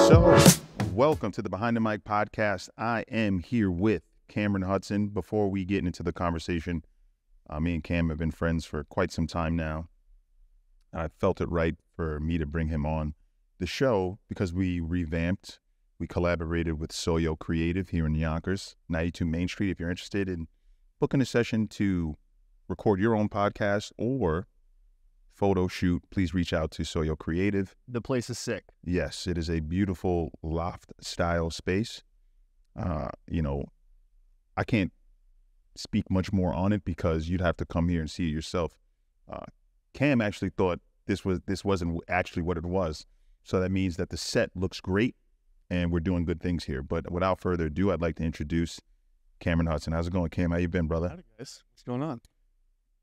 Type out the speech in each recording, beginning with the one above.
So, welcome to the Behind the Mic podcast. I am here with Cameron Hudson. Before we get into the conversation, me and Cam have been friends for quite some time now. I felt it right for me to bring him on the show because we revamped. We collaborated with Soyo Creative here in Yonkers, 92 Main Street. If you're interested in booking a session to record your own podcast or photo shoot, please reach out to Soyo Creative. The place is sick. Yes, it is a beautiful loft style space. I can't speak much more on it because you'd have to come here and see it yourself. Cam actually thought this wasn't actually what it was. So that means that the set looks great and we're doing good things here. But without further ado, I'd like to introduce Cameron Hudson. How's it going, Cam? How you been, brother? Howdy, guys. What's going on?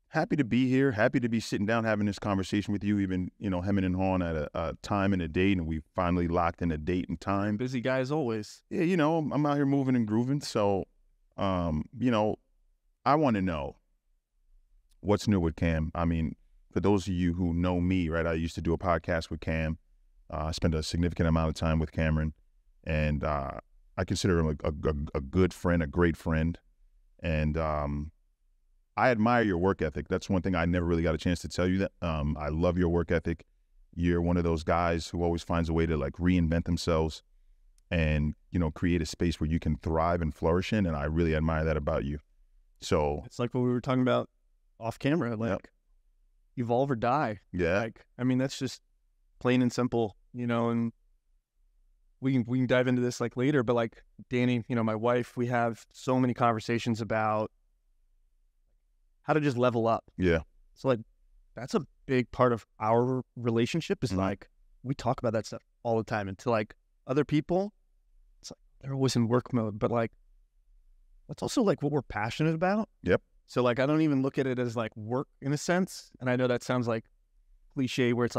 Happy to be here. Happy to be sitting down having this conversation with you. We've been, hemming and hawing at a time and a date, and we finally locked in a date and time. Busy guy as always. Yeah, I'm out here moving and grooving. So, I want to know what's new with Cam. I mean, for those of you who know me, right, I used to do a podcast with Cam. I spent a significant amount of time with Cameron, and I consider him a good friend, a great friend. And I admire your work ethic. That's one thing I never really got a chance to tell you that. I love your work ethic. You're one of those guys who always finds a way to reinvent themselves and, create a space where you can thrive and flourish in. And I really admire that about you. So it's like what we were talking about off camera, evolve or die. Yeah. That's just plain and simple, and we can dive into this later, but Danny, my wife, we have so many conversations about how to just level up. Yeah. So that's a big part of our relationship is Mm-hmm. we talk about that stuff all the time. And to other people, it's they're always in work mode, but that's also what we're passionate about. Yep. So I don't even look at it as work in a sense. And I know that sounds cliche where it's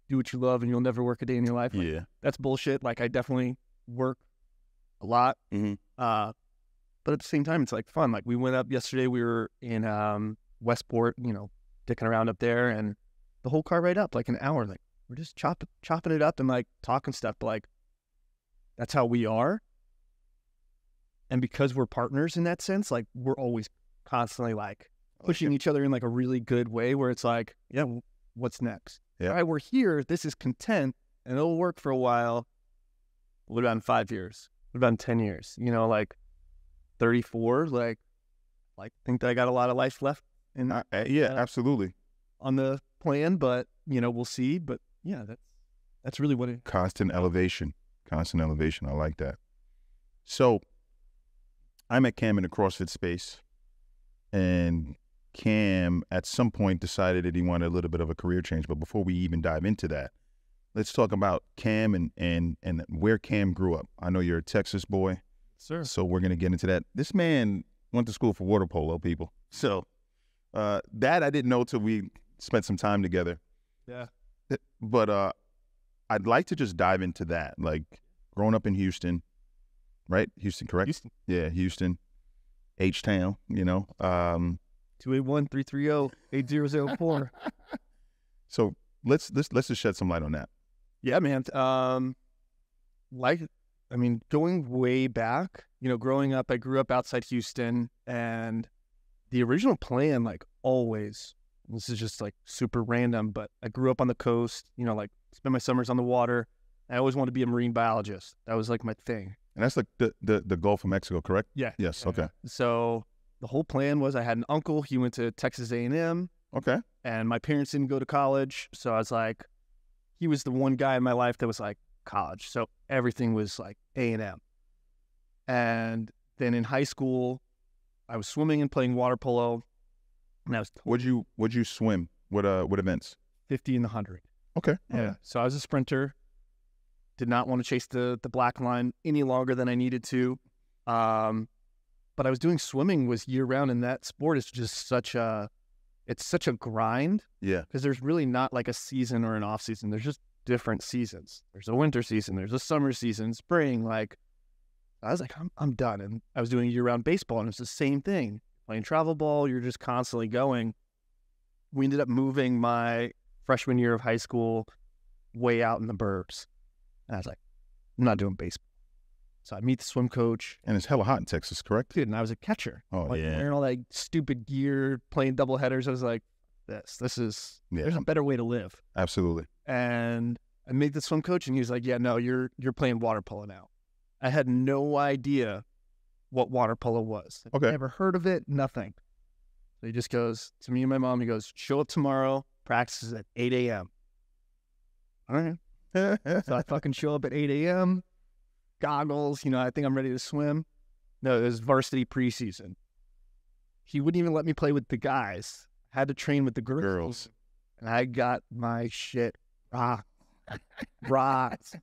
do what you love and you'll never work a day in your life. Yeah. That's bullshit. I definitely work a lot. Mm-hmm. But at the same time, it's fun. We went up yesterday, we were in Westport, dicking around up there, and the whole car ride up, an hour. We're just chopping it up and talking stuff. But that's how we are. And because we're partners in that sense, we're always constantly pushing each other in a really good way where it's yeah, what's next? Yeah. All right, we're here. This is content and it'll work for a while. What about in 5 years? What about in 10 years? 34, think that I got a lot of life left. Absolutely. On the plan, but, we'll see. But yeah, that's really what it. Constant elevation. I like that. So I met Cam in the CrossFit space, and Cam at some point decided that he wanted a little bit of a career change. But before we even dive into that, let's talk about Cam and where Cam grew up. I know you're a Texas boy. Sure. So we're going to get into that. This man went to school for water polo, people. So that I didn't know till we spent some time together. Yeah. But I'd like to just dive into that. Growing up in Houston, right? Houston, correct? Houston. Yeah, Houston. H-Town, 281-330-8004. So let's just shed some light on that. Yeah, man. Going way back, growing up, I grew up outside Houston, and the original plan, always, this is just super random, but I grew up on the coast, spend my summers on the water. I always wanted to be a marine biologist. That was my thing. And that's the Gulf of Mexico, correct? Yeah. Yes. Yeah. Okay. So the whole plan was I had an uncle. He went to Texas A&M. Okay. And my parents didn't go to college. So I was he was the one guy in my life that was college. So everything was A&M. And then in high school, I was swimming and playing water polo. And I was Would you swim? What events? 50 and the 100. Okay. Yeah. So I was a sprinter. Did not want to chase the black line any longer than I needed to. But I was doing swimming was year round, and that sport is just such a grind. Yeah. Because there's really not a season or an off season. There's just different seasons. There's a winter season. There's a summer season, spring. I was I'm done. And I was doing year round baseball, and it's the same thing. Playing travel ball, you're just constantly going. We ended up moving my freshman year of high school, way out in the burbs. And I was like, I'm not doing baseball. So I meet the swim coach. And it's hella hot in Texas, correct? Dude, and I was a catcher. Oh, like, yeah. wearing all that stupid gear, playing double headers. I was like, there's a better way to live. Absolutely. And I meet the swim coach, and he was like, yeah, no, you're playing water polo now. I had no idea what water polo was. Okay. Never heard of it, nothing. So he just goes to me and my mom, he goes, show up tomorrow, practice is at 8 a.m. All right. So I fucking show up at 8 a.m., goggles, I think I'm ready to swim. No, it was varsity preseason. He wouldn't even let me play with the guys. I had to train with the girls. And I got my shit rocked.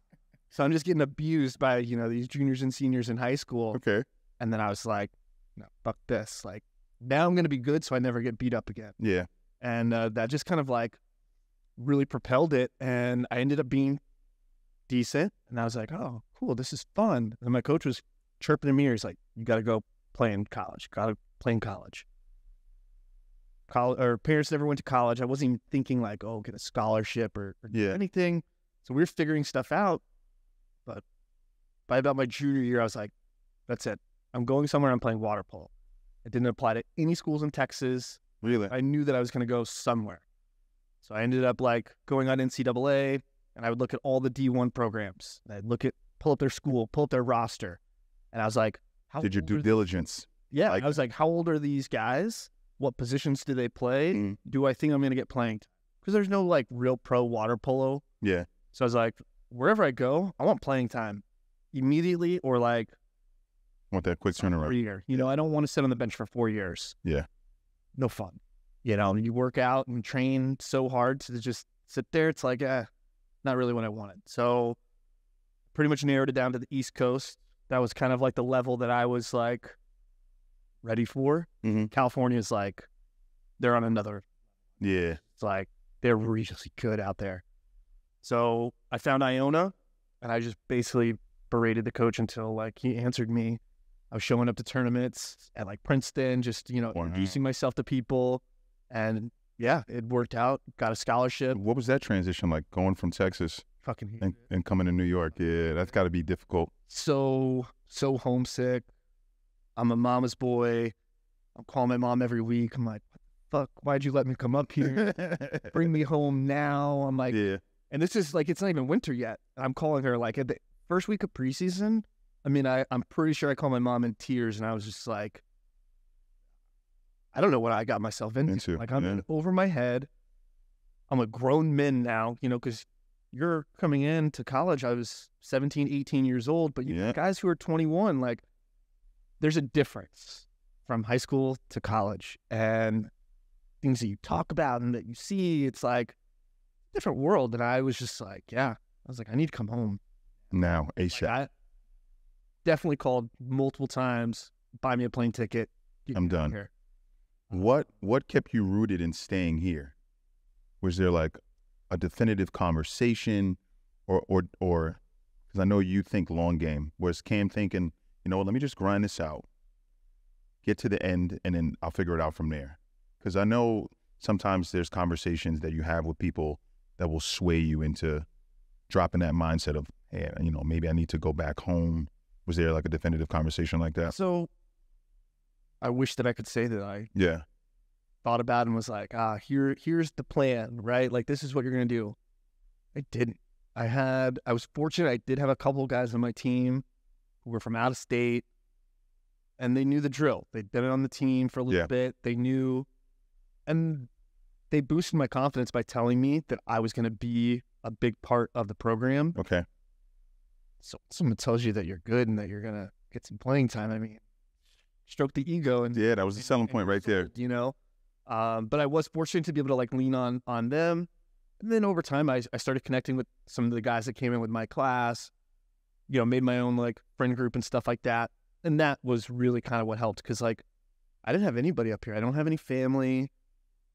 So I'm just getting abused by, these juniors and seniors in high school. Okay. And then I was like, no, fuck this. Like, now I'm going to be good so I never get beat up again. Yeah. And that just kind of like really propelled it. And I ended up being decent. And I was like, oh, cool, this is fun. And my coach was chirping in my ear. He's like, you got to go play in college. Got to play in college. Or parents never went to college. I wasn't even thinking like, oh, get a scholarship or anything. So we were figuring stuff out. But by about my junior year, I was like, that's it. I'm going somewhere. I'm playing water polo. It didn't apply to any schools in Texas. Really? I knew that I was going to go somewhere. So I ended up like going on NCAA, and I would look at all the D1 programs. And I'd pull up their school, pull up their roster. And I was like, how did your old due are diligence? Yeah. I was like, how old are these guys? What positions do they play? Do I think I'm going to get playing time? Because there's no like real pro water polo. Yeah. So I was like, wherever I go, I want playing time immediately, or like want that quick turnaround. Year. I don't want to sit on the bench for 4 years. Yeah. No fun. You work out and train so hard to just sit there. It's like, not really what I wanted. So pretty much narrowed it down to the East Coast. That was kind of like the level that I was like ready for. Mm-hmm. California's like, they're on another. Yeah. It's like, they're really good out there. So I found Iona, and I just basically berated the coach until like he answered me. I was showing up to tournaments at like Princeton, just, introducing myself to people. And yeah, it worked out. Got a scholarship. What was that transition like, going from Texas and coming to New York? Yeah, that's got to be difficult. So homesick. I'm a mama's boy. I'm calling my mom every week. I'm like, fuck, why'd you let me come up here? Bring me home now. I'm like, yeah. And this is like, it's not even winter yet. I'm calling her like at the first week of preseason. I mean, I'm pretty sure I called my mom in tears, and I was just like, I don't know what I got myself into. Like, I'm in over my head. I'm a grown man now, because you're coming into college. I was 17, 18 years old, but guys who are 21, like, there's a difference from high school to college, and things that you talk about and that you see, it's like a different world. And I was just like, I was like, I need to come home now, ASAP. Like, I definitely called multiple times, buy me a plane ticket. I'm done. Here. What kept you rooted in staying here? Was there like a definitive conversation, or because I know you think long game, was Cam thinking, let me just grind this out, get to the end, and then I'll figure it out from there? Because I know sometimes there's conversations that you have with people that will sway you into dropping that mindset of, hey, maybe I need to go back home. Was there like a definitive conversation like that? So I wish that I could say that I thought about it and was like, here's the plan, right? Like, this is what you're going to do. I didn't. I was fortunate. I did have a couple of guys on my team who were from out of state, and they knew the drill. They'd been on the team for a little bit. They knew, and they boosted my confidence by telling me that I was going to be a big part of the program. Okay. So someone tells you that you're good and that you're going to get some playing time, I mean, stroke the ego. And that was the selling point right there. But I was fortunate to be able to like lean on them. And then over time, I started connecting with some of the guys that came in with my class, made my own like friend group and stuff like that. And that was really kind of what helped, because like I didn't have anybody up here. I don't have any family.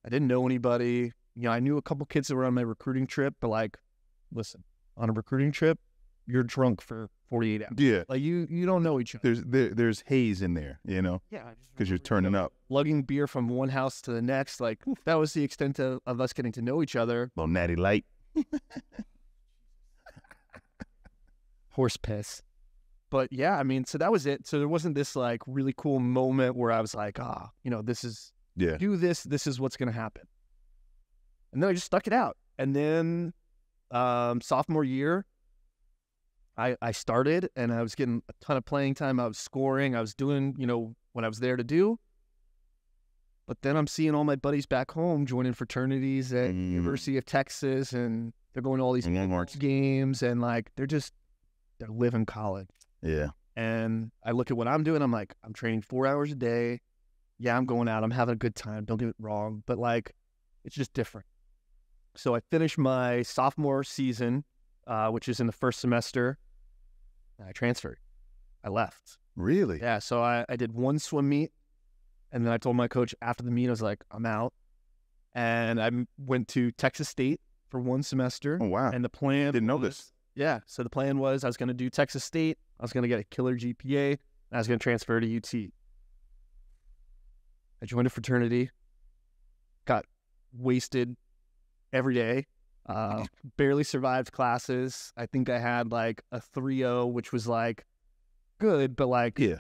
I didn't know anybody. I knew a couple kids that were on my recruiting trip, but like, listen, on a recruiting trip, you're drunk for 48 hours. Yeah. Like you don't know each other. There's haze in there, you know, Yeah, because you're turning up. lugging beer from one house to the next. Like that was the extent of us getting to know each other. Little natty light. Horse piss. But yeah, I mean, so that was it. So there wasn't this like really cool moment where I was like, this is, Yeah. do this is what's going to happen. And then I just stuck it out. And then sophomore year, I started and I was getting a ton of playing time. I was scoring. I was doing, what I was there to do. But then I'm seeing all my buddies back home joining fraternities at University of Texas, and they're going to all these games, and like they're living college. Yeah. And I look at what I'm doing. I'm like, I'm training 4 hours a day. Yeah, I'm going out. I'm having a good time. Don't get it wrong. But like, it's just different. So I finished my sophomore season, which is in the first semester. And I transferred. I left. Really? Yeah. So I did one swim meet. And then I told my coach after the meet, I was like, I'm out. And I went to Texas State for one semester. Oh, wow. And the plan Didn't know this. Yeah. So the plan was I was going to do Texas State. I was going to get a killer GPA. And I was going to transfer to UT. I joined a fraternity. Got wasted every day. Barely survived classes. I think I had like a 3.0, which was like good, but like... Yeah.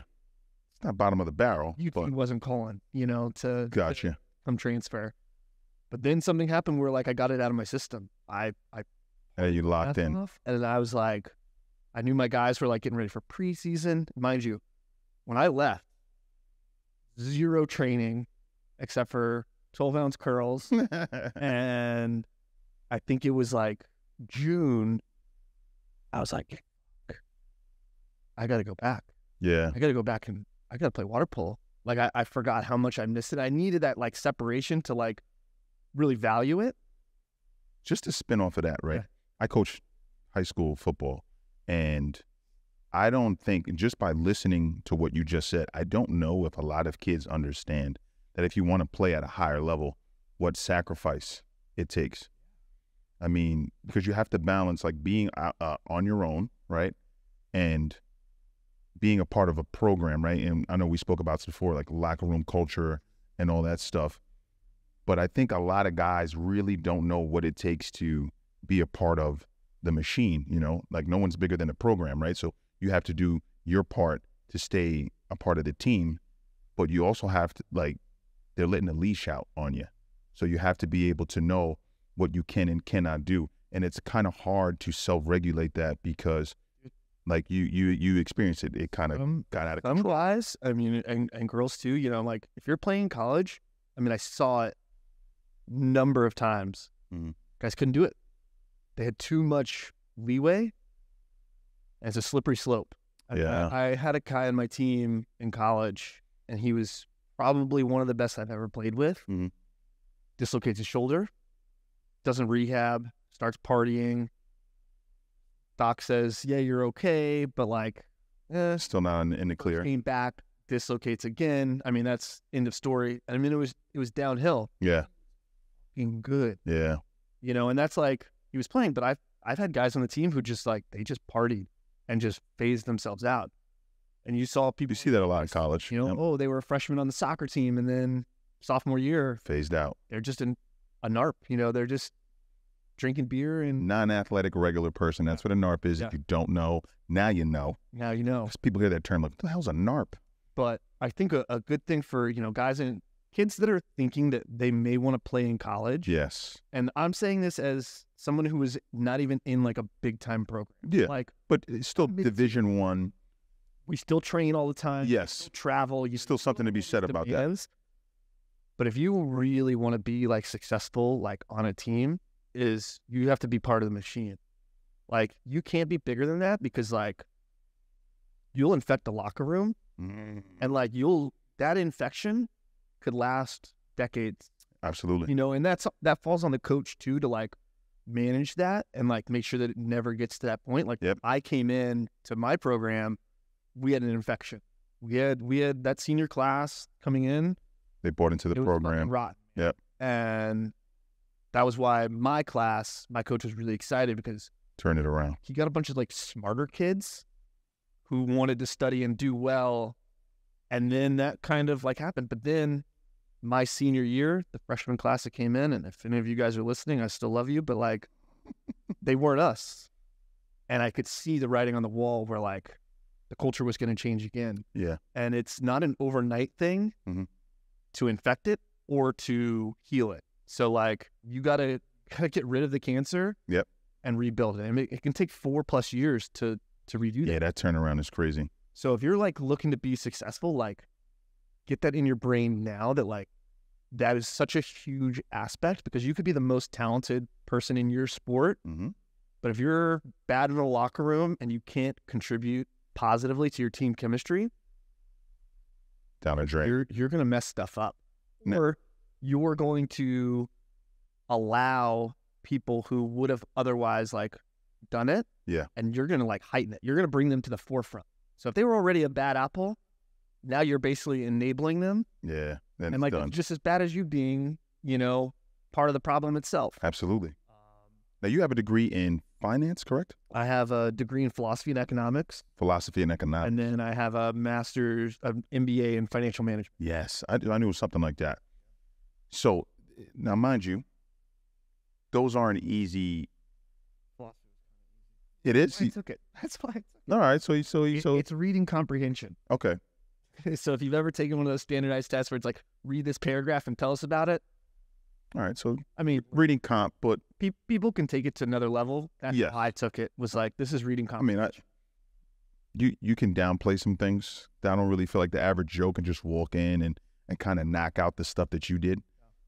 It's not bottom of the barrel. UT wasn't calling, to Gotcha. come transfer. But then something happened where like I got it out of my system. I You locked in. enough, and I was like, I knew my guys were like getting ready for preseason. Mind you, when I left, 0 training except for 12-ounce curls. And I think it was like June. I was like, I got to go back. Yeah. I got to go back and I got to play water polo. Like I forgot how much I missed it. I needed that like separation to like really value it. Just to spin off of that, right? Yeah. I coach high school football, and I don't think, just by listening to what you just said, I don't know if a lot of kids understand that if you want to play at a higher level, what sacrifice it takes. I mean, because you have to balance like being on your own, right? And being a part of a program, right? And I know we spoke about this before, like locker room culture and all that stuff. But I think a lot of guys really don't know what it takes to be a part of the machine, like no one's bigger than the program, right? So you have to do your part to stay a part of the team, but you also have to, like, they're letting a leash out on you. So you have to be able to know what you can and cannot do. And it's kind of hard to self-regulate that because like you experienced it. It kind of got out of control. Some guys, I mean, and girls too, like if you're playing college, I mean, I saw it number of times. Guys couldn't do it. They had too much leeway. And it's a slippery slope. Yeah. I had a guy on my team in college, and he was probably one of the best I've ever played with. Dislocates his shoulder, doesn't rehab, starts partying. Doc says, yeah, you're okay, but like, still not in the clear. Came back, dislocates again. I mean, that's end of story. I mean, it was downhill. Yeah. Being good. Yeah. And that's like, he was playing, but I've had guys on the team who just like, they just partied and just phased themselves out. And you saw people. You see that a lot in college. Oh, they were a freshman on the soccer team, and then sophomore year. Phased out. They're just a NARP. They're just drinking beer and non-athletic regular person. That's what a NARP is. Yeah. If you don't know, now you know. Now you know. People hear that term like, what the hell's a NARP? But I think a good thing for, guys and kids that are thinking that they may want to play in college. Yes. And I'm saying this as someone who was not even in like a big time program. Yeah. Like, but it's still Division I. We still train all the time. Yes. Travel. You still something to be said about that. But if you really want to be like successful, like on a team, is you have to be part of the machine. Like you can't be bigger than that because like you'll infect the locker room and like that infection could last decades. Absolutely. And that falls on the coach too, to like manage that and like make sure that it never gets to that point. Like I came in to my program, we had an infection. We had that senior class coming in. They bought into the program. Rotten. Yep. And that was why my coach was really excited because turn it around. He got a bunch of like smarter kids who wanted to study and do well. And then that kind of like happened. But then my senior year, the freshman class that came in, and if any of you guys are listening, I still love you, but like they weren't us. And I could see the writing on the wall where like the culture was going to change again. Yeah. And it's not an overnight thing to infect it or to heal it. So like you gotta get rid of the cancer and rebuild it. I mean, it can take 4+ years to redo that. Yeah, that turnaround is crazy. So if you're like looking to be successful, like get that in your brain now that like that is such a huge aspect, because you could be the most talented person in your sport, but if you're bad in the locker room and you can't contribute positively to your team chemistry, down a drain. You're going to mess stuff up. Or you're going to allow people who would have otherwise like done it. Yeah. And you're going to like heighten it. You're going to bring them to the forefront. So if they were already a bad apple, now you're basically enabling them. Yeah. Then and like done. just as bad as you being, you know, part of the problem itself. Absolutely. Now you have a degree in finance, correct? I have a degree in philosophy and economics. Philosophy and economics. And then I have a master's of MBA in financial management. Yes, I knew it was something like that. So now, mind you, those aren't easy. It is. I took it. That's why I took it. All right. So it's reading comprehension. Okay. So if you've ever taken one of those standardized tests where it's like, read this paragraph and tell us about it. All right. So I mean, reading comp, but people can take it to another level. That's yes. how I took it. Was like, this is reading comprehension. I mean, you can downplay some things. I don't really feel like the average Joe can just walk in and kind of knock out the stuff that you did.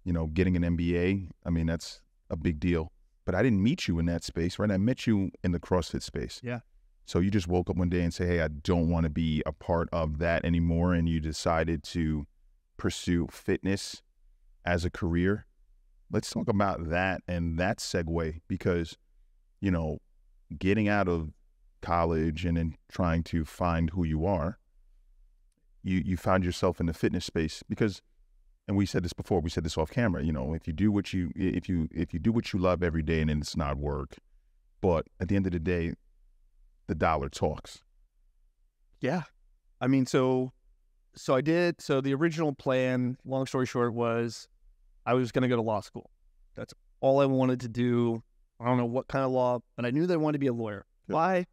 You know, getting an MBA. I mean, that's a big deal. But I didn't meet you in that space, right? I met you in the CrossFit space. Yeah. So you just woke up one day and say, hey, I don't want to be a part of that anymore. And you decided to pursue fitness as a career. Let's talk about that and that segue, because, you know, getting out of college and then trying to find who you are, you found yourself in the fitness space because, and we said this before, we said this off camera, you know, if you do what you love every day, and then it's not work, but at the end of the day, the dollar talks. Yeah. I mean, so the original plan, long story short, was I was going to go to law school. That's all I wanted to do. I don't know what kind of law, but I knew that I wanted to be a lawyer. Good. Why?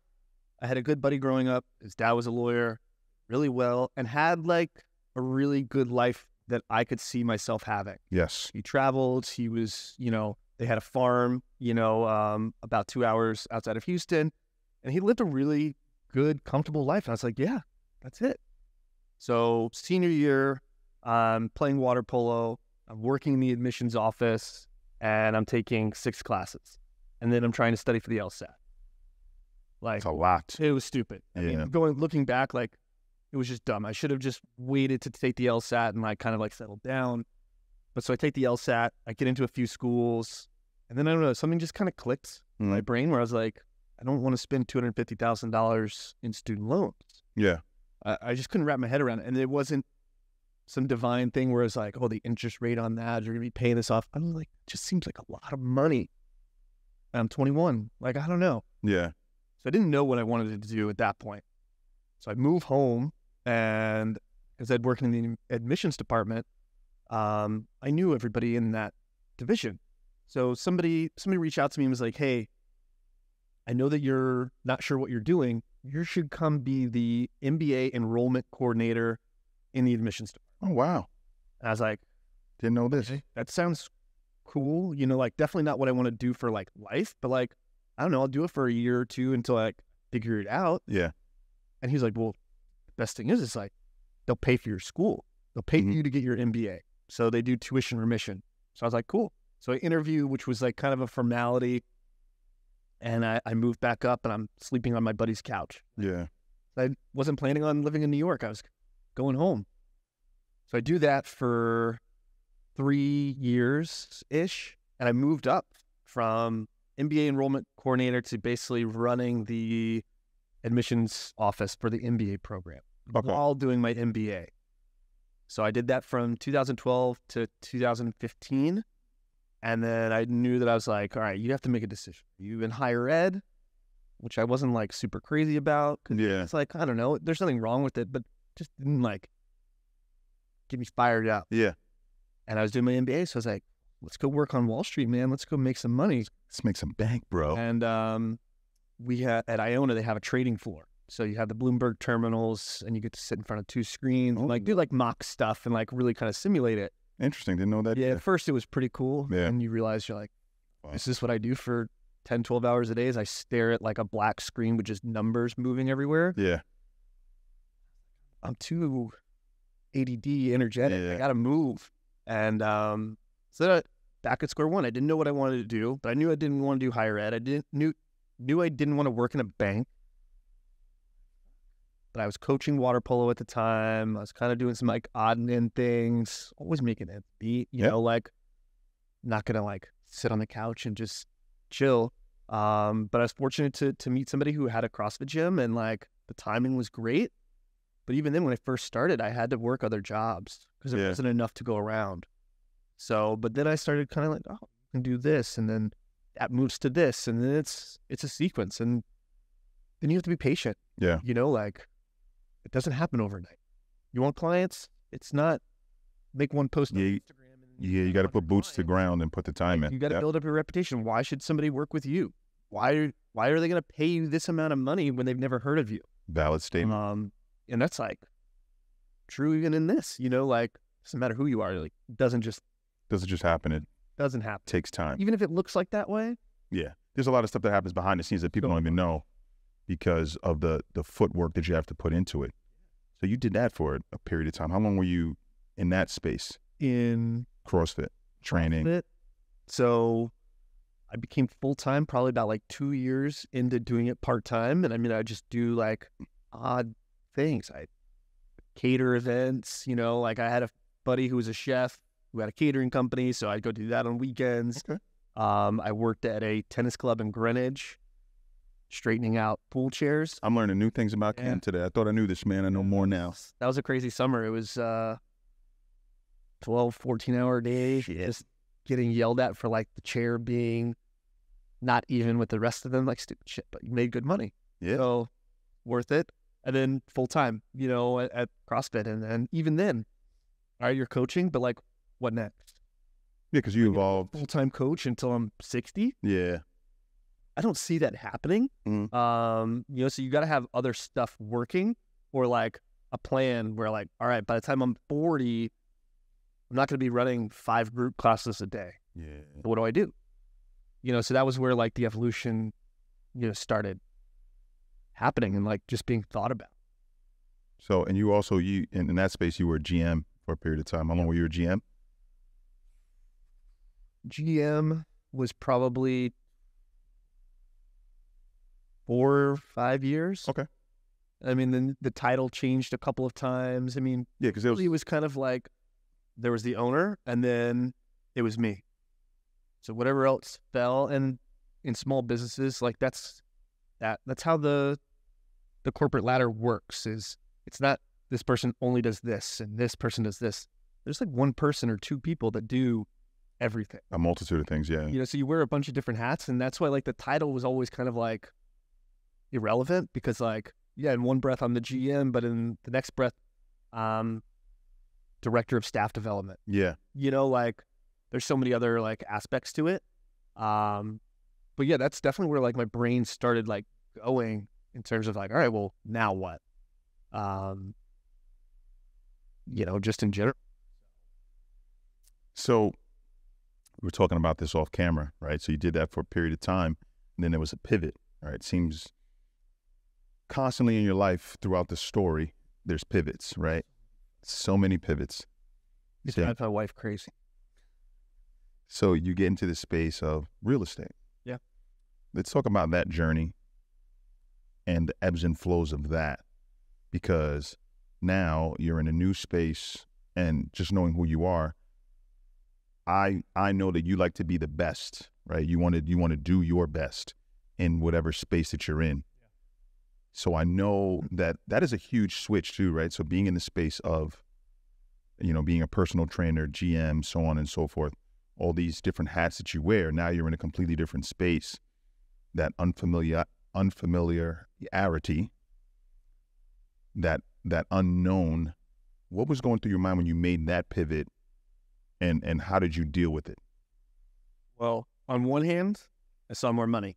I had a good buddy growing up. His dad was a lawyer really well and had like a really good life that I could see myself having. Yes. He traveled. He was, you know, they had a farm, you know, about 2 hours outside of Houston. And he lived a really good, comfortable life. And I was like, yeah, that's it. So senior year, I'm playing water polo. I'm working in the admissions office, and I'm taking 6 classes. And then I'm trying to study for the LSAT. Like, it's a lot. It was stupid. I mean, looking back, like, it was just dumb. I should have just waited to take the LSAT and like kind of like settled down. But so I take the LSAT, I get into a few schools, and then I don't know, something just kind of clicked in my brain where I was like, I don't want to spend $250,000 in student loans. Yeah. I just couldn't wrap my head around it. And it wasn't some divine thing where it's like, oh, the interest rate on that, you're going to be paying this off. I was like, it just seems like a lot of money. And I'm 21. Like, I don't know. Yeah. So I didn't know what I wanted to do at that point. So I moved home, and because I'd worked in the admissions department, I knew everybody in that division. So somebody reached out to me and was like, hey, I know that you're not sure what you're doing. You should come be the MBA enrollment coordinator in the admissions department. Oh, wow. And I was like, didn't know this. Okay, that sounds cool. You know, like definitely not what I want to do for like life, but like, I don't know, I'll do it for a year or two until I figure it out. Yeah. And he's like, well, the best thing is like, they'll pay for your school. They'll pay for you to get your MBA. So they do tuition remission. So I was like, cool. So I interviewed, which was like kind of a formality. And I moved back up, and I'm sleeping on my buddy's couch. Yeah. I wasn't planning on living in New York. I was going home. So I do that for 3 years-ish. And I moved up from MBA enrollment coordinator to basically running the admissions office for the MBA program while doing my MBA. So I did that from 2012 to 2015. And then I knew that I was like, all right, you have to make a decision. Are you in higher ed which I wasn't like super crazy about. Yeah. It's like, I don't know, there's nothing wrong with it, but just didn't like get me fired up. Yeah. And I was doing my MBA, so I was like, let's go work on Wall Street, man. Let's go make some money. Let's make some bank, bro. And we had at Iona, they have a trading floor. So you have the Bloomberg terminals, and you get to sit in front of 2 screens and like do like mock stuff and like really kind of simulate it. Interesting. Didn't know that. Yeah, at first it was pretty cool. Yeah. And you realize you're like, Wow. is this what I do for 10, 12 hours a day? Is I stare at like a black screen with just numbers moving everywhere. Yeah. I'm too ADD, energetic. Yeah. I got to move. And so back at square one, I didn't know what I wanted to do, but I knew I didn't want to do higher ed. I knew I didn't want to work in a bank. But I was coaching water polo at the time. I was kind of doing some like odd and end things, always making it beat, you know, like not going to like sit on the couch and just chill. But I was fortunate to meet somebody who had a CrossFit gym, and like the timing was great. But even then, when I first started, I had to work other jobs because there wasn't enough to go around. So, but then I started kind of like, oh, I can do this, and then that moves to this, and then it's a sequence, and then you have to be patient. Yeah. You know, like it doesn't happen overnight. You want clients? It's not make one post on Instagram. And you got to put boots to ground and put the time in. You got to build up your reputation. Why should somebody work with you? Why are they going to pay you this amount of money when they've never heard of you? Valid statement. And that's like true even in this, you know, like doesn't matter who you are, like it doesn't just happen. It doesn't happen. takes time. Even if it looks like that way. Yeah. There's a lot of stuff that happens behind the scenes that people don't even know because of the footwork that you have to put into it. So you did that for a period of time. How long were you in that space? In CrossFit training. So I became full-time probably about like 2 years into doing it part-time. And I mean, I just do like odd things. I cater events, you know, like I had a buddy who was a chef who had a catering company. So I'd go do that on weekends. Okay. I worked at a tennis club in Greenwich, straightening out pool chairs. I'm learning new things about Cam today. I thought I knew this, man. I know more now. That was a crazy summer. It was 12, 14-hour days. Just getting yelled at for like the chair being not even with the rest of them, like stupid shit, but you made good money. Yeah. So worth it. And then full time, you know, at CrossFit. And even then, all right, you're coaching, but like what next? Yeah, because you evolved. Full-time coach until I'm 60. Yeah. I don't see that happening. You know, so you got to have other stuff working or like a plan where like, all right, by the time I'm 40, I'm not going to be running 5 group classes a day. Yeah. What do I do? You know, so that was where like the evolution, you know, started happening and like just being thought about. So, and you also, in that space, you were a GM for a period of time. How long were you a GM? GM was probably 4 or 5 years. Okay. I mean, then the title changed a couple of times. I mean, yeah, because it was kind of like there was the owner and then it was me. So whatever else fell, and in small businesses, like that's how the corporate ladder works. Is it's not this person only does this and this person does this. There's like one person or 2 people that do everything. A multitude of things, yeah. You know, so you wear a bunch of different hats, and that's why like the title was always kind of like irrelevant because like, yeah, in one breath I'm the GM, but in the next breath, director of staff development. Yeah. You know, like there's so many other like aspects to it. But yeah, that's definitely where like my brain started like going in terms of like, all right, well, now what? You know, just in general. So we were talking about this off camera, right? So you did that for a period of time, and then there was a pivot, right? It seems constantly in your life throughout the story, there's pivots, right? So many pivots. It drives my wife crazy. So you get into the space of real estate. Yeah. Let's talk about that journey and the ebbs and flows of that, because now you're in a new space, and just knowing who you are, I know that you like to be the best, right? You want to do your best in whatever space that you're in. Yeah. So I know that is a huge switch too, right? So being in the space of, you know, being a personal trainer, GM, so on and so forth, all these different hats that you wear, now you're in a completely different space. That unfamiliarity, that unknown. What was going through your mind when you made that pivot, and how did you deal with it? Well, on one hand, I saw more money.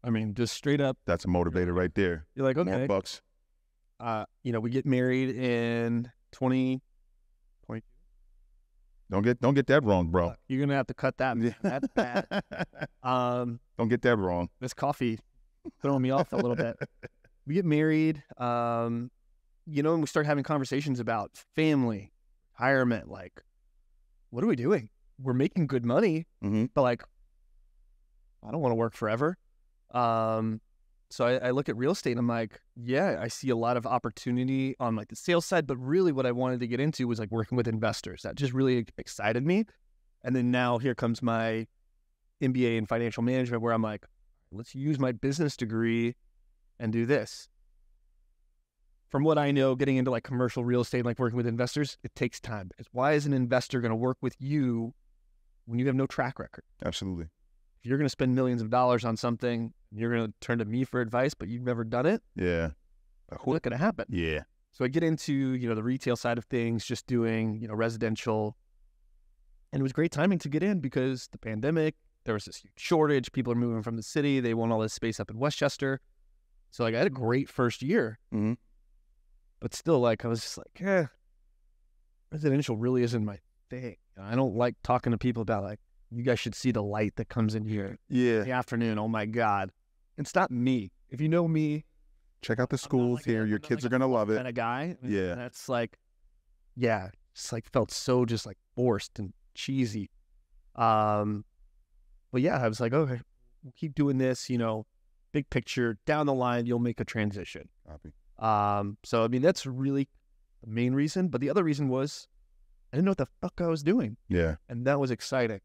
I mean, just straight up. That's a motivator right there. You're like, okay. More bucks. We get married in 2022. Don't get that wrong, bro. You're gonna have to cut that. That's bad. Don't get that wrong. This coffee throwing me off a little bit. We get married, and we start having conversations about family, retirement. Like, what are we doing? We're making good money, but like, I don't want to work forever. So I look at real estate and I'm like, yeah, I see a lot of opportunity on like the sales side, but really what I wanted to get into was like working with investors. That just really excited me. And then now here comes my MBA in financial management, where I'm like, let's use my business degree and do this. From what I know, getting into like commercial real estate, like working with investors, it takes time. Because why is an investor going to work with you when you have no track record? Absolutely. If you're going to spend millions of dollars on something, you're going to turn to me for advice, but you've never done it. Yeah. What's going to happen? Yeah. So I get into, the retail side of things, just doing, residential. And it was great timing to get in because the pandemic, there was this huge shortage. People are moving from the city. They want all this space up in Westchester. So like I had a great first year. Mm-hmm. But still, like, I was just like, residential really isn't my thing. I don't like talking to people about, like, you guys should see the light that comes in here in the afternoon. Oh, my God. It's not me. If you know me. Check out the schools here. Your kids are going to love it. Kind of guy. Yeah. And that's like, it's like felt so just like forced and cheesy. But yeah, I was like, okay, we'll keep doing this, big picture. Down the line, you'll make a transition. Copy. So, I mean, that's really the main reason. But the other reason was I didn't know what the fuck I was doing. Yeah. And that was exciting.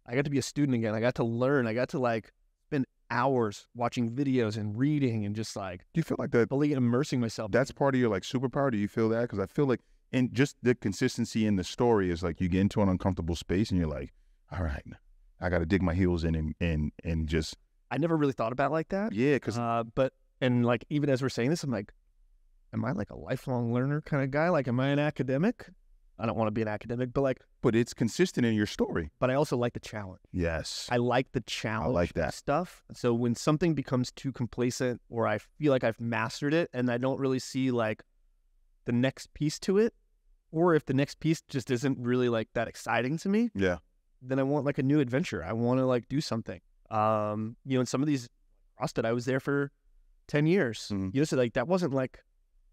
I got to be a student again. I got to learn. I got to like spend hours watching videos and reading and just like. Do you feel like that? Fully immersing myself. That's part of your like superpower. Do you feel that? Because I feel like, and just the consistency in the story is like you get into an uncomfortable space and you're like, all right, I got to dig my heels in and just. I never really thought about it like that. Yeah. Because. And like, even as we're saying this, I'm like, am I like a lifelong learner kind of guy? Like, am I an academic? I don't want to be an academic, but like. But it's consistent in your story. But I also like the challenge. Yes. I like the challenge. I like that stuff. So when something becomes too complacent or I feel like I've mastered it and I don't really see like the next piece to it, or if the next piece just isn't really like that exciting to me. Yeah. Then I want like a new adventure. I want to like do something. In some of these CrossFit, I was there for 10 years. Mm-hmm. So like that wasn't like,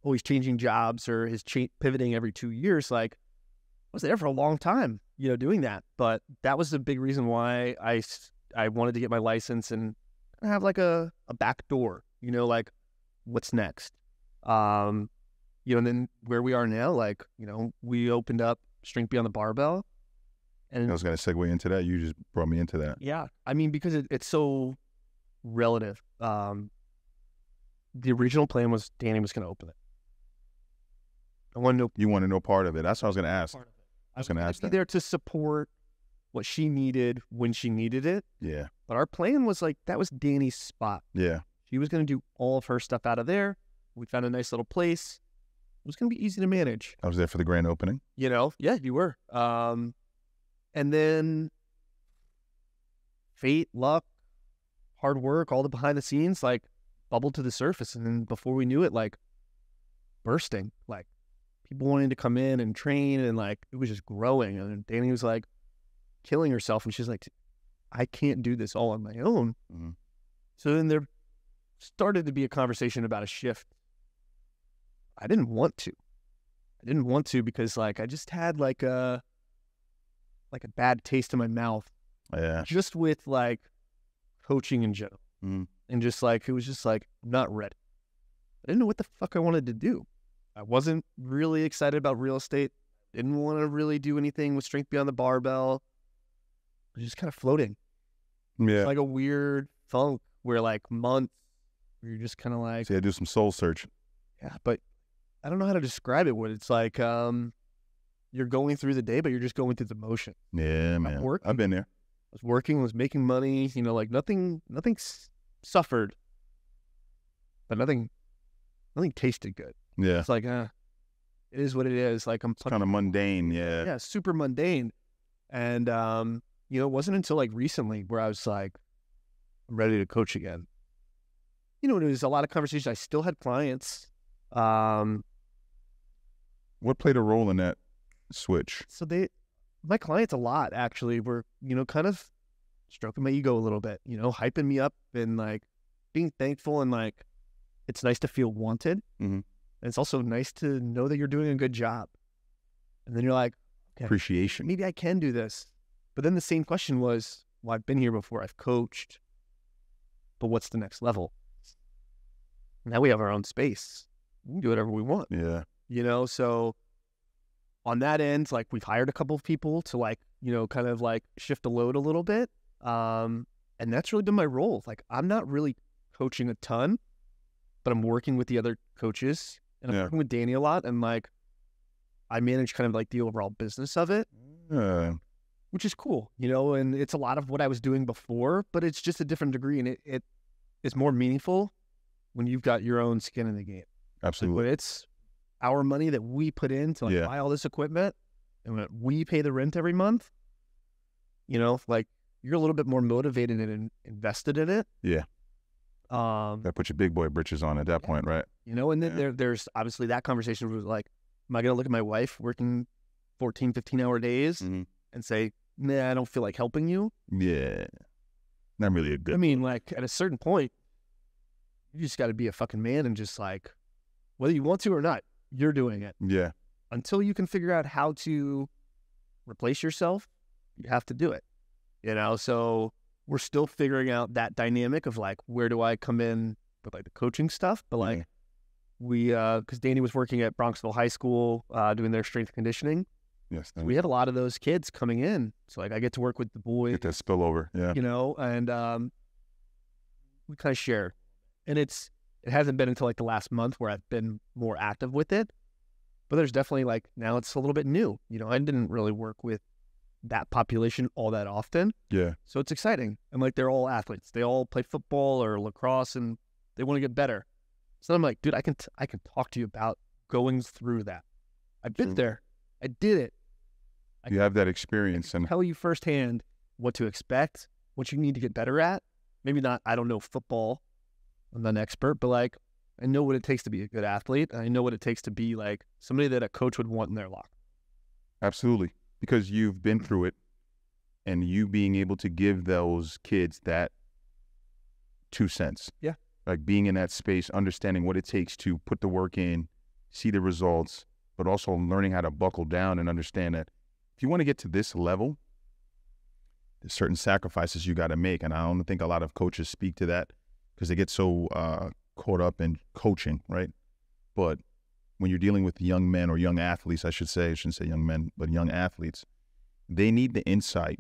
oh, he's changing jobs or he's pivoting every 2 years. Like I was there for a long time, doing that. But that was the big reason why I wanted to get my license and have like a back door, like what's next. And then where we are now, like, we opened up Strength Beyond the Barbell. And I was going to segue into that. You just brought me into that. Yeah. I mean, because it's so relative. The original plan was Danny was going to open it. I want to know. You want to know part of it. That's what I was going to ask. I was going to ask that. Be there to support what she needed when she needed it. Yeah. But our plan was like, that was Danny's spot. Yeah. She was going to do all of her stuff out of there. We found a nice little place. It was going to be easy to manage. I was there for the grand opening. Yeah, you were. And then fate, luck, hard work, all the behind the scenes, like bubbled to the surface. And then before we knew it, like bursting, like people wanting to come in and train, and like it was just growing. And then Danny was like killing herself, and she's like, I can't do this all on my own. Mm-hmm. So then there started to be a conversation about a shift. I didn't want to because like I just had like a bad taste in my mouth. Yeah. Just with like coaching in general. Mm-hmm. And just like, it was just like, not ready. I didn't know what the fuck I wanted to do. I wasn't really excited about real estate. Didn't want to really do anything with Strength Beyond the Barbell. I was just kind of floating. Yeah. It's like a weird funk where like months, where you're just kind of like. So you do some soul search. Yeah, but I don't know how to describe it. What it's like, you're going through the day, but you're just going through the motion. Yeah, man. I've been there. I was working, was making money, like nothing suffered. but nothing tasted good. Yeah. It's like, it is what it is. Like I'm Kind of mundane. Yeah. yeah, super mundane. And, it wasn't until like recently where I was like, I'm ready to coach again. It was a lot of conversations. I still had clients. What played a role in that switch? So my clients a lot actually were, kind of stroking my ego a little bit, hyping me up and like being thankful and like, it's nice to feel wanted. Mm-hmm. And it's also nice to know that you're doing a good job. And then you're like, okay, Appreciation. maybe I can do this. But then the same question was, well, I've been here before. I've coached. But what's the next level? Now we have our own space. We can do whatever we want. Yeah. So on that end, like we've hired a couple of people to like, kind of like shift the load a little bit. And that's really been my role. Like I'm not really coaching a ton, but I'm working with the other coaches and I'm working with Danny a lot. And like, I manage kind of like the overall business of it, which is cool, and it's a lot of what I was doing before, but it's just a different degree. And it is more meaningful when you've got your own skin in the game. Absolutely. Like when it's our money that we put in to like buy all this equipment and when we pay the rent every month, like you're a little bit more motivated and invested in it. Yeah. That put your big boy britches on at that point, right? And then there's obviously that conversation was like, am I going to look at my wife working 14, 15-hour days and say, nah, I don't feel like helping you? Yeah. Not really a good. I mean, like at a certain point, you just got to be a fucking man and just like, whether you want to or not, you're doing it. Yeah. Until you can figure out how to replace yourself, you have to do it. So we're still figuring out that dynamic of like, where do I come in with like the coaching stuff? But like because Danny was working at Bronxville High School doing their strength conditioning. Yes. So we had a lot of those kids coming in. So like I get to work with the boys. Get that spillover. Yeah. And we kind of share. And it hasn't been until like the last month where I've been more active with it. But there's definitely like, now it's a little bit new. I didn't really work with that population all that often. Yeah. So it's exciting. And like, they're all athletes. They all play football or lacrosse and they want to get better. So I'm like, dude, I can talk to you about going through that. I've been there. I did it. You have that experience and tell you firsthand what to expect, what you need to get better at. Maybe not, I don't know football. I'm not an expert, but like, I know what it takes to be a good athlete. I know what it takes to be like somebody that a coach would want in their locker. Absolutely. Because you've been through it and you being able to give those kids that 2 cents. Yeah. Like being in that space, understanding what it takes to put the work in, see the results, but also learning how to buckle down and understand that if you want to get to this level, there's certain sacrifices you got to make. And I don't think a lot of coaches speak to that because they get so caught up in coaching, right? But when you're dealing with young men or young athletes, I shouldn't say young men, but young athletes, they need the insight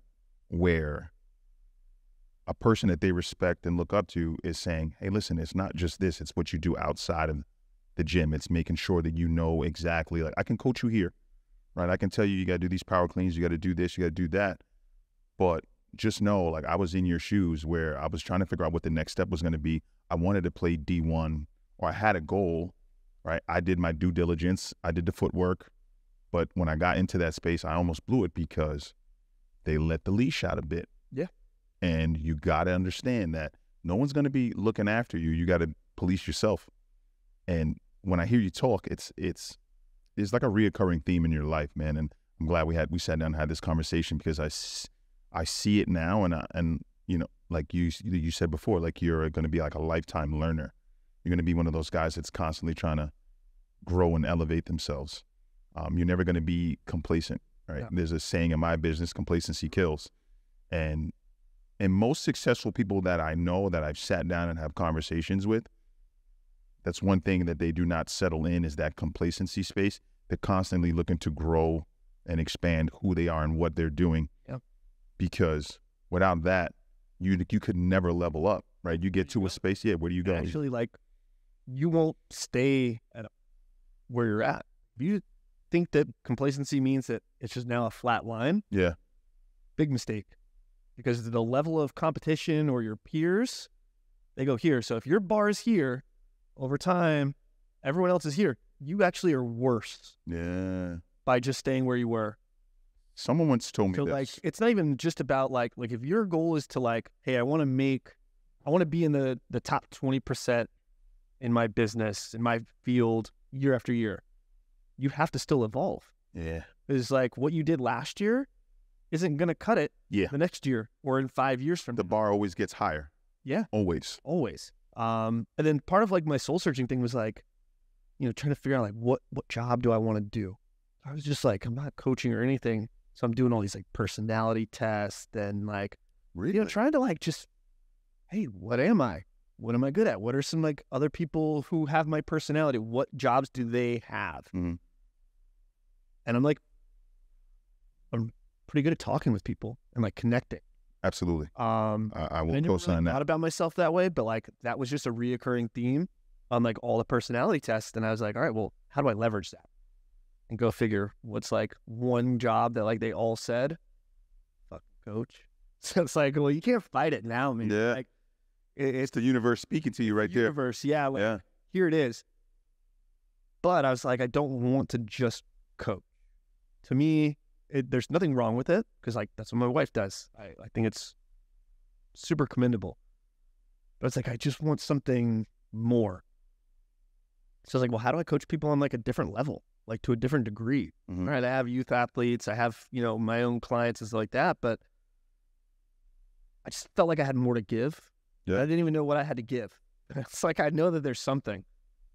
where a person that they respect and look up to is saying, hey, listen, it's not just this, it's what you do outside of the gym. It's making sure that you know exactly, like, I can coach you here, right? I can tell you, you got to do these power cleans, you got to do this, you got to do that. But just know, like, I was in your shoes where I was trying to figure out what the next step was going to be. I wanted to play D1, or I had a goal, right? I did my due diligence. I did the footwork. But when I got into that space, I almost blew it because they let the leash out a bit. Yeah. And you got to understand that no one's going to be looking after you. You got to police yourself. And when I hear you talk, it's like a reoccurring theme in your life, man. And I'm glad we sat down and had this conversation because I see it now. And you know, like you said before, like you're going to be like a lifetime learner. You're going to be one of those guys that's constantly trying to grow and elevate themselves. You're never going to be complacent, right? Yeah. There's a saying in my business, complacency kills. And most successful people that I know that I've sat down and have conversations with, that's one thing that they do not settle in is that complacency space. They're constantly looking to grow and expand who they are and what they're doing. Yep. Because without that, you could never level up, right? You get to a space, where do you go? Actually, like, you won't stay at where you're at. If you think that complacency means that it's just now a flat line, big mistake. Because the level of competition or your peers, they go here. So if your bar is here, over time, everyone else is here. You actually are worse by just staying where you were. Someone once told me So this. like, it's not even just about like if your goal is to like, hey, I want to be in the top 20% in my business, in my field year after year, you have to still evolve. Yeah. It's like what you did last year isn't going to cut it Yeah. the next year or in 5 years from now. The bar always gets higher. Yeah. Always. And then part of like my soul searching thing was like, trying to figure out like what job do I want to do? I was just like, I'm not coaching or anything. So I'm doing all these like personality tests and like, Really? trying to like just, hey, what am I? What am I good at? What are some like other people who have my personality? What jobs do they have? Mm-hmm. And I'm pretty good at talking with people and like connecting. Absolutely. I will I never co-sign really that. thought about myself that way, but like that was just a reoccurring theme on like all the personality tests. And I was like, all right, well, how do I leverage that? And go figure what's like one job that like they all said, fuck coach. So it's like, well, you can't fight it now, man. Yeah. Like It's the universe speaking to you right there. universe. Yeah. Like, Yeah. here it is. But I was like, I don't want to just coach. To me, there's nothing wrong with it because like that's what my wife does. I think it's super commendable. But it's like, I just want something more. So I was like, well, how do I coach people on like a different level, like to a different degree? Mhm. All right, I have youth athletes. I have, my own clients and stuff like that. But I just felt like I had more to give. Yeah. I didn't even know what I had to give. It's like, I know that there's something.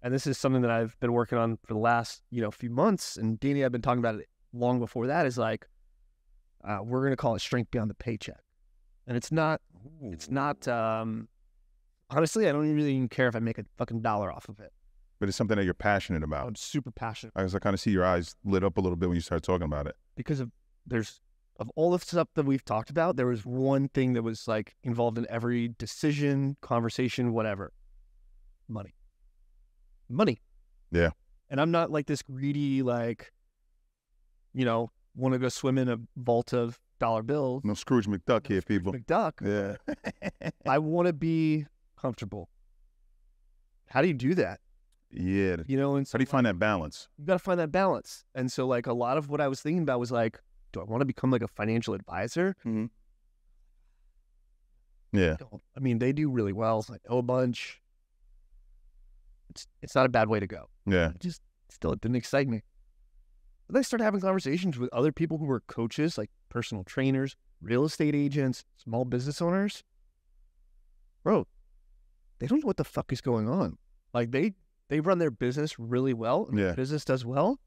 And this is something that I've been working on for the last, few months. And Danny, I've been talking about it long before that, is like, we're going to call it strength beyond the paycheck. And it's not, honestly, I don't really even care if I make a fucking dollar off of it. But it's something that you're passionate about. I'm super passionate I kind of see your eyes lit up a little bit when you start talking about it. because of all the stuff that we've talked about, there was one thing that was like involved in every decision, conversation, whatever. Money. Yeah. And I'm not like this greedy, like, want to go swim in a vault of dollar bills. No Scrooge McDuck here, people. McDuck. Yeah. I want to be comfortable. How do you do that? Yeah. And so How do you find that balance? you got to find that balance. And so like a lot of what I was thinking about was like, do I want to become like a financial advisor? Mm-hmm. Yeah. I mean, they do really well. I know a bunch. It's not a bad way to go. Yeah. It didn't excite me. But then I started having conversations with other people who were coaches, like personal trainers, real estate agents, small business owners. Bro, they don't know what the fuck is going on. Like they run their business really well, and Yeah. their business does well,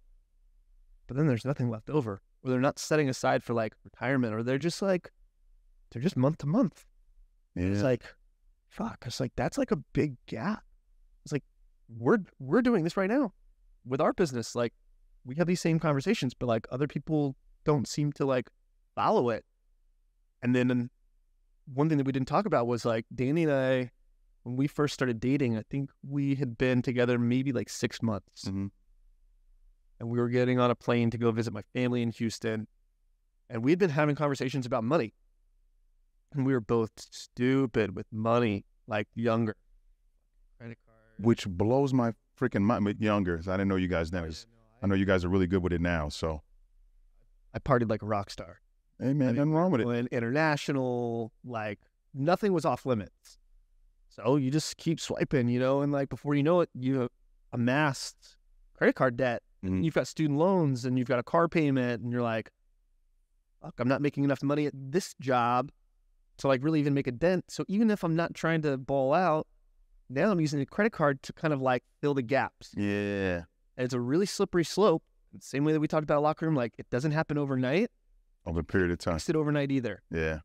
but then there's nothing left over. Or they're not setting aside for like retirement, or they're just month to month. Yeah. It's like, fuck. It's like, that's like a big gap. It's like, we're doing this right now with our business. Like, we have these same conversations, but like other people don't seem to like follow it. And then one thing that we didn't talk about was like Danny and I, when we first started dating, I think we had been together maybe like 6 months. Mm-hmm. And we were getting on a plane to go visit my family in Houston. And we'd been having conversations about money. And we were both stupid with money, like younger. Credit card. Which blows my freaking mind. But younger. I didn't know you guys now. I know you guys are really good with it now. So, I partied like a rock star. hey man, nothing wrong with it. Went international, like nothing was off limits. So you just keep swiping, and like before you know it, you amassed credit card debt. Mhm. You've got student loans and you've got a car payment, and you're like, fuck, I'm not making enough money at this job to like really even make a dent. So even if I'm not trying to ball out, now I'm using a credit card to kind of like fill the gaps. Yeah. And it's a really slippery slope. Same way that we talked about locker room, like it doesn't happen overnight. Over a period of time. Fix it overnight either. Yeah.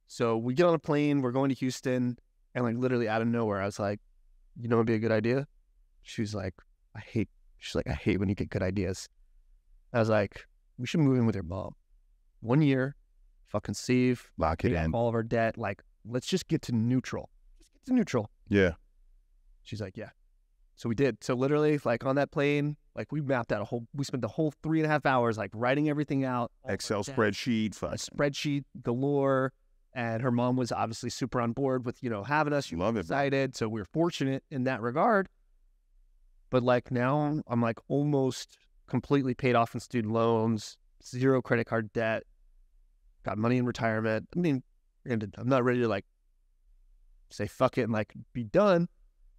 So we get on a plane, we're going to Houston, and like literally out of nowhere, I was like, it'd be a good idea? She's like, I hate when you get good ideas. I was like, we should move in with your mom. 1 year, fucking save, Lock it pay off in. all of our debt. Like, let's just get to neutral. Yeah. She's like, yeah. So we did. So literally, like on that plane, like we mapped out we spent the whole 3.5 hours, like writing everything out. all of our Excel debt, spreadsheet. a Fuck. spreadsheet galore. And her mom was obviously super on board with, having us. She Love was it, bro. excited. So we were fortunate in that regard. But like now I'm like almost completely paid off in student loans, 0 credit card debt, got money in retirement. I mean, I'm not ready to like say fuck it and like be done,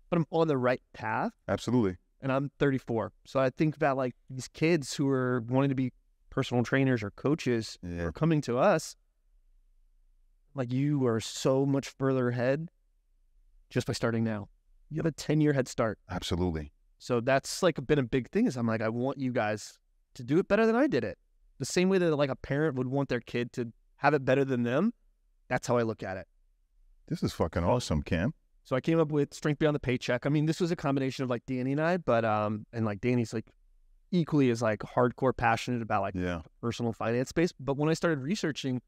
but I'm on the right path. Absolutely. And I'm 34. So I think about like these kids who are wanting to be personal trainers or coaches who are coming to us. Like, you are so much further ahead just by starting now. You have a 10-year head start. Absolutely. So that's like been a big thing, is I'm like, I want you guys to do it better than I did it. The same way that like a parent would want their kid to have it better than them. That's how I look at it. This is fucking awesome, Cam. So I came up with Strength Beyond the Paycheck. I mean, this was a combination of like Danny and I, but and like Danny's like equally as like hardcore passionate about like personal finance space. But when I started researching,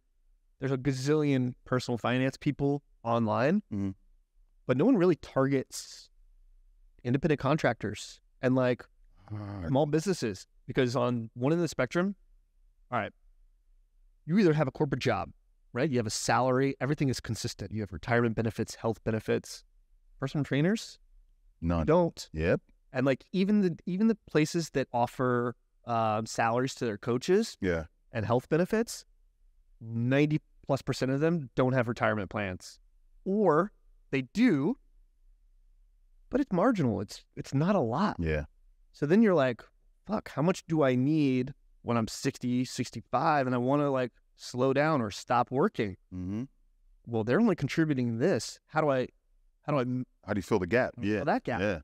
there's a gazillion personal finance people online, but no one really targets independent contractors and like small businesses, because on one end of the spectrum, all right, you either have a corporate job, right? You have a salary, everything is consistent. You have retirement benefits, health benefits. Personal trainers, none. Don't. Yep. And like even the places that offer salaries to their coaches, and health benefits, 90+% of them don't have retirement plans, or they do, but it's marginal. It's not a lot. Yeah. So then you're like, fuck, how much do I need when I'm 60, 65, and I want to like slow down or stop working? Well, they're only contributing this. How do you fill the gap? Fill that gap. Yeah.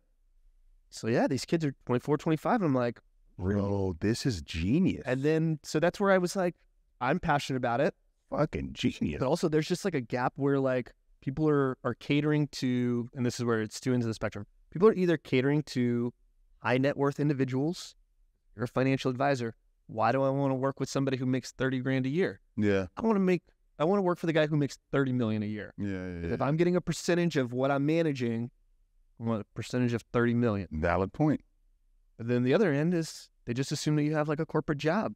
So yeah, these kids are 24, 25, and I'm like, bro, this is genius. And then, so that's where I was like, I'm passionate about it. Fucking genius. But also there's just like a gap where like people are catering to, and this is where it's two ends of the spectrum. People are either catering to high net worth individuals. You're a financial advisor. Why do I want to work with somebody who makes 30 grand a year? Yeah. I want to work for the guy who makes 30 million a year. Yeah. If I'm getting a percentage of what I'm managing, I want a percentage of 30 million. Valid point. But then the other end is they just assume that you have like a corporate job.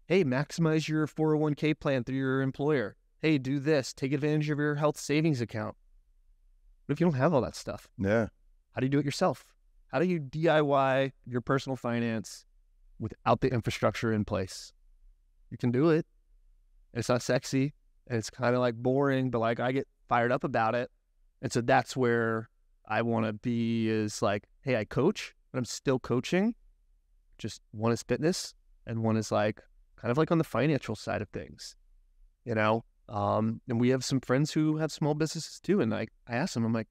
Hey, maximize your 401k plan through your employer. Hey, do this. Take advantage of your health savings account. What if you don't have all that stuff? Yeah. How do you do it yourself? How do you DIY your personal finance without the infrastructure in place? You can do it. It's not sexy. And it's kind of like boring, but like I get fired up about it. And so that's where I want to be, is like, hey, I coach, but I'm still coaching. Just one is fitness and one is like kind of like on the financial side of things, you know? And we have some friends who have small businesses too. And like, I asked them, I'm like,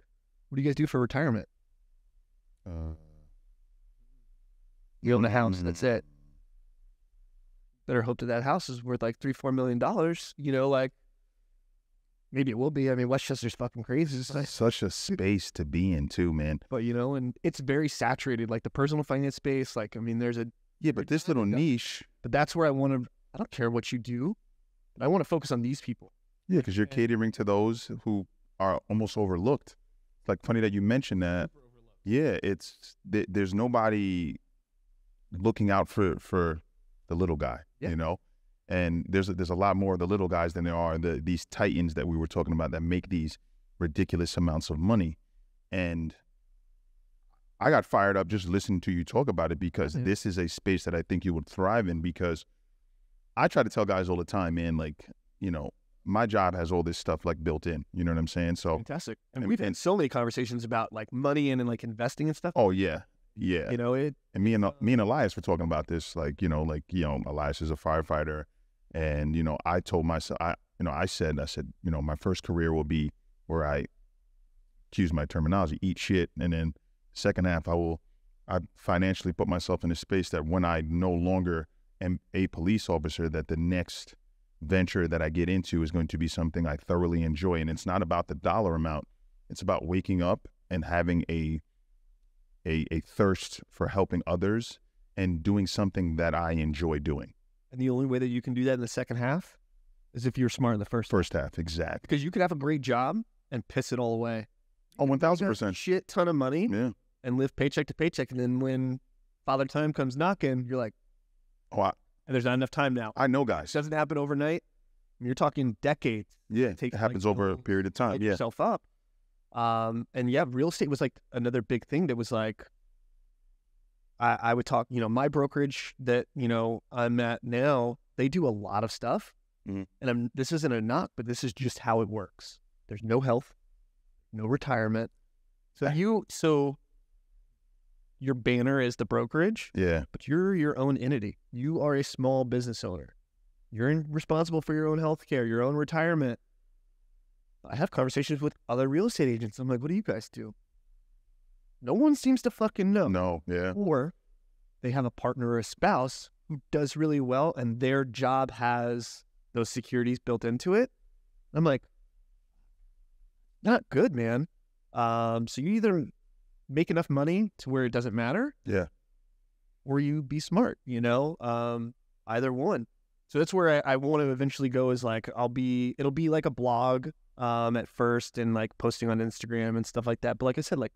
what do you guys do for retirement? You own a house, that's it. Better hope that house is worth like $3-4 million, you know, like maybe it will be. I mean, Westchester's fucking crazy. It's such a space to be in too, man. But you know, and it's very saturated, like the personal finance space. Like, I mean, there's a, but this little niche, but that's where I don't care what you do, but I want to focus on these people. Yeah. Cause you're catering to those who are almost overlooked. It's like funny that you mentioned that. Yeah. There's nobody looking out for the little guy, you know, and there's a lot more of the little guys than there are these titans that we were talking about that make these ridiculous amounts of money. And I got fired up just listening to you talk about it, because this is a space that I think you would thrive in, because I try to tell guys all the time, man, like, you know, my job has all this stuff like built in, you know what I'm saying? So fantastic. And we've had so many conversations about like money and like investing and stuff. Oh yeah. Yeah. You know, and me and Elias were talking about this, like, Elias is a firefighter, and, you know, I told myself, I said, you know, my first career will be where I, excuse my terminology, eat shit. And then second half, I financially put myself in a space that when I no longer am a police officer, that the next venture that I get into is going to be something I thoroughly enjoy. And it's not about the dollar amount. It's about waking up and having a thirst for helping others and doing something that I enjoy doing. And the only way that you can do that in the second half is if you're smart in the first half. Exactly. Because you could have a great job and piss it all away. Oh, 1,000%. Shit ton of money. Yeah. And live paycheck to paycheck. And then when Father Time comes knocking, you're like, and there's not enough time now. I know guys. It doesn't happen overnight. I mean, you're talking decades. Yeah. It happens over a period of time. Yeah. Yourself up. And yeah, real estate was like another big thing that was like, I would talk, my brokerage that, I'm at now, they do a lot of stuff. Mhm. And this isn't a knock, but this is just how it works. There's no health, no retirement. So your banner is the brokerage, Yeah. but you're your own entity. You are a small business owner. You're responsible for your own health care, your own retirement. I have conversations with other real estate agents. I'm like, what do you guys do? No one seems to fucking know. No. Yeah. Or they have a partner or a spouse who does really well and their job has those securities built into it. I'm like, not good, man. So you either make enough money to where it doesn't matter. Yeah. Or you be smart, either one. So that's where I want to eventually go is like, it'll be like a blog at first and like posting on Instagram and stuff like that. But like I said, like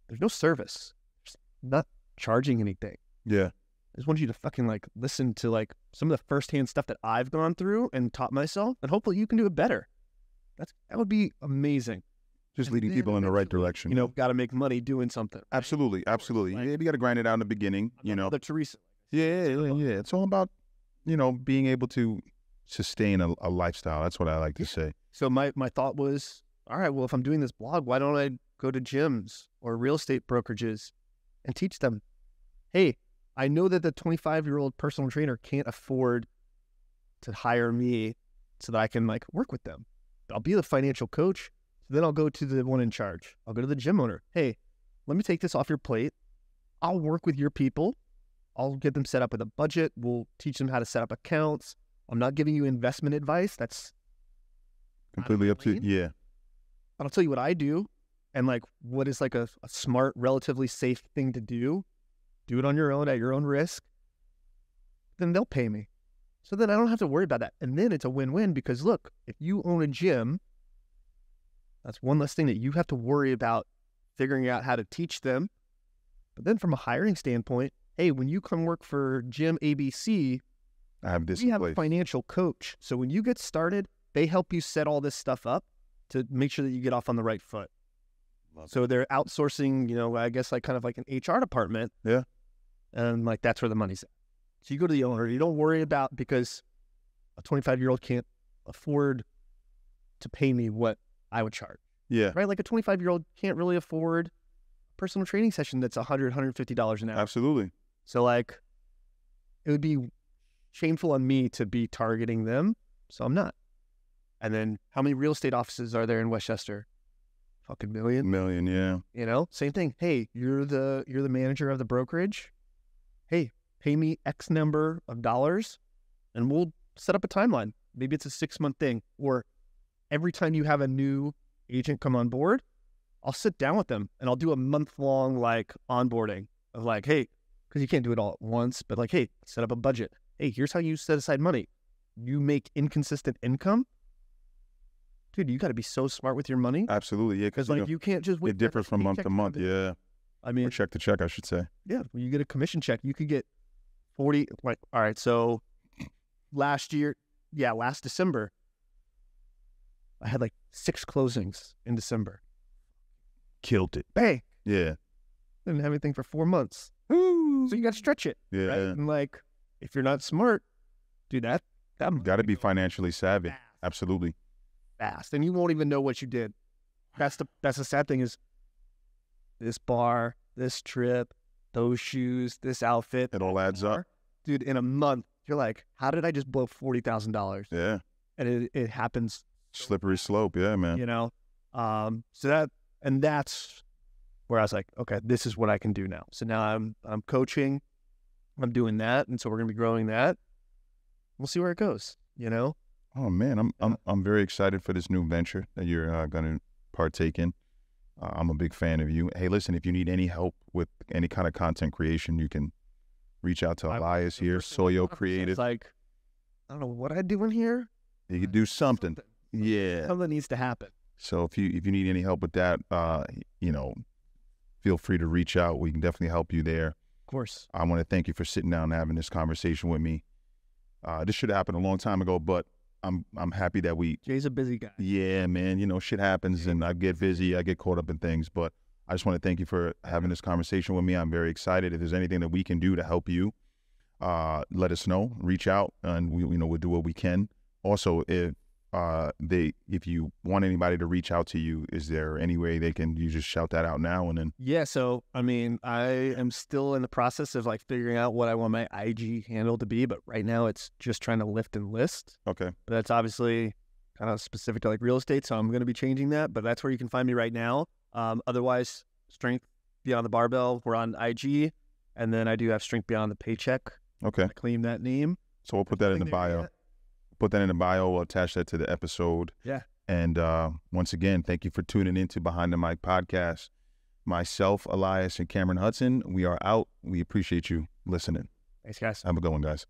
there's no service. Just not charging anything. Yeah. I just want you to fucking like listen to like some of the firsthand stuff that I've gone through and taught myself, and hopefully you can do it better. That would be amazing. Just And leading then people in the right eventually, direction. Got to make money doing something. Right? Absolutely. Absolutely. Like- Yeah, you got to grind it out in the beginning, Mother Teresa. Yeah. It's all about, being able to sustain a lifestyle. That's what I like to say. So my thought was, all right, well, if I'm doing this blog, why don't I go to gyms or real estate brokerages and teach them, hey, I know that the 25-year-old personal trainer can't afford to hire me so that I can like work with them. I'll be the financial coach. So then I'll go to the one in charge. I'll go to the gym owner. Hey, let me take this off your plate. I'll work with your people. I'll get them set up with a budget. We'll teach them how to set up accounts. I'm not giving you investment advice. That's Completely up to lane. yeah. But I'll tell you what I do and like what is like a smart, relatively safe thing to do. Do it on your own at your own risk. Then they'll pay me. So then I don't have to worry about that. And then it's a win-win because look, if you own a gym, that's one less thing that you have to worry about figuring out how to teach them. But then from a hiring standpoint, hey, when you come work for Gym ABC, I have this we in have a place. financial coach. So when you get started, they help you set all this stuff up to make sure that you get off on the right foot. So they're outsourcing, I guess like kind of like an HR department. Yeah. And like that's where the money's at. So you go to the owner. You don't worry about because a 25-year-old can't afford to pay me what I would charge. Yeah. Right? Like a 25-year-old can't really afford a personal training session that's $100, $150 an hour. Absolutely. So like it would be shameful on me to be targeting them. So I'm not. And then how many real estate offices are there in Westchester? Fucking million. Million, yeah. Same thing. Hey, you're the manager of the brokerage. Hey, pay me X number of dollars and we'll set up a timeline. Maybe it's a 6-month thing. Or every time you have a new agent come on board, I'll sit down with them and I'll do a month-long like onboarding of like, hey, because you can't do it all at once, but like, hey, set up a budget. Hey, here's how you set aside money. You make inconsistent income. Dude, you got to be so smart with your money. Absolutely, yeah. Because like you can't just wait. It differs from month to month, yeah. I mean, Or check to check, I should say. yeah, when you get a commission check, you could get 40. Like, all right, so last December, I had like 6 closings in December. Killed it. Bang. Yeah. Didn't have anything for 4 months. So you got to stretch it. Yeah. Right? And like, if you're not smart, dude, that Got to be financially savvy. fast. Absolutely. Fast, and you won't even know what you did. That's the sad thing is this bar, this trip, those shoes, this outfit. It all adds up. Dude, in a month, you're like, how did I just blow $40,000? Yeah. And it happens, Slippery slope, yeah, man. So that's where I was like, okay, this is what I can do now. So now I'm coaching, I'm doing that, and so we're gonna be growing that. We'll see where it goes. Oh man, I'm very excited for this new venture that you're going to partake in. I'm a big fan of you. Hey, listen, if you need any help with any kind of content creation, you can reach out to Elias here, Soyo Creative. It's like, I don't know what I do in here. You could do something. Yeah. Something needs to happen. So if you need any help with that, feel free to reach out. We can definitely help you there. Of course. I want to thank you for sitting down and having this conversation with me. This should have happened a long time ago, but I'm happy that Jay's a busy guy. yeah, man, shit happens and I get busy, I get caught up in things, but I just want to thank you for having this conversation with me. I'm very excited. If there's anything that we can do to help you, let us know. Reach out, and we'll do what we can. Also, if you want anybody to reach out to you, is there any way you just shout that out now and then? Yeah, so I mean, I am still in the process of like figuring out what I want my IG handle to be, but right now it's just trying to lift and list. Okay. But that's obviously kind of specific to like real estate, so I'm going to be changing that, but that's where you can find me right now. Otherwise, Strength Beyond the Barbell, we're on IG, and then I do have Strength Beyond the Paycheck. Okay. I claim that name. So we'll put that in the bio. Put that in the bio. We'll attach that to the episode. Yeah. And once again, thank you for tuning into Behind the Mic podcast. Myself, Elias, and Cameron Hudson, we are out. We appreciate you listening. Thanks, guys. Have a good one, guys.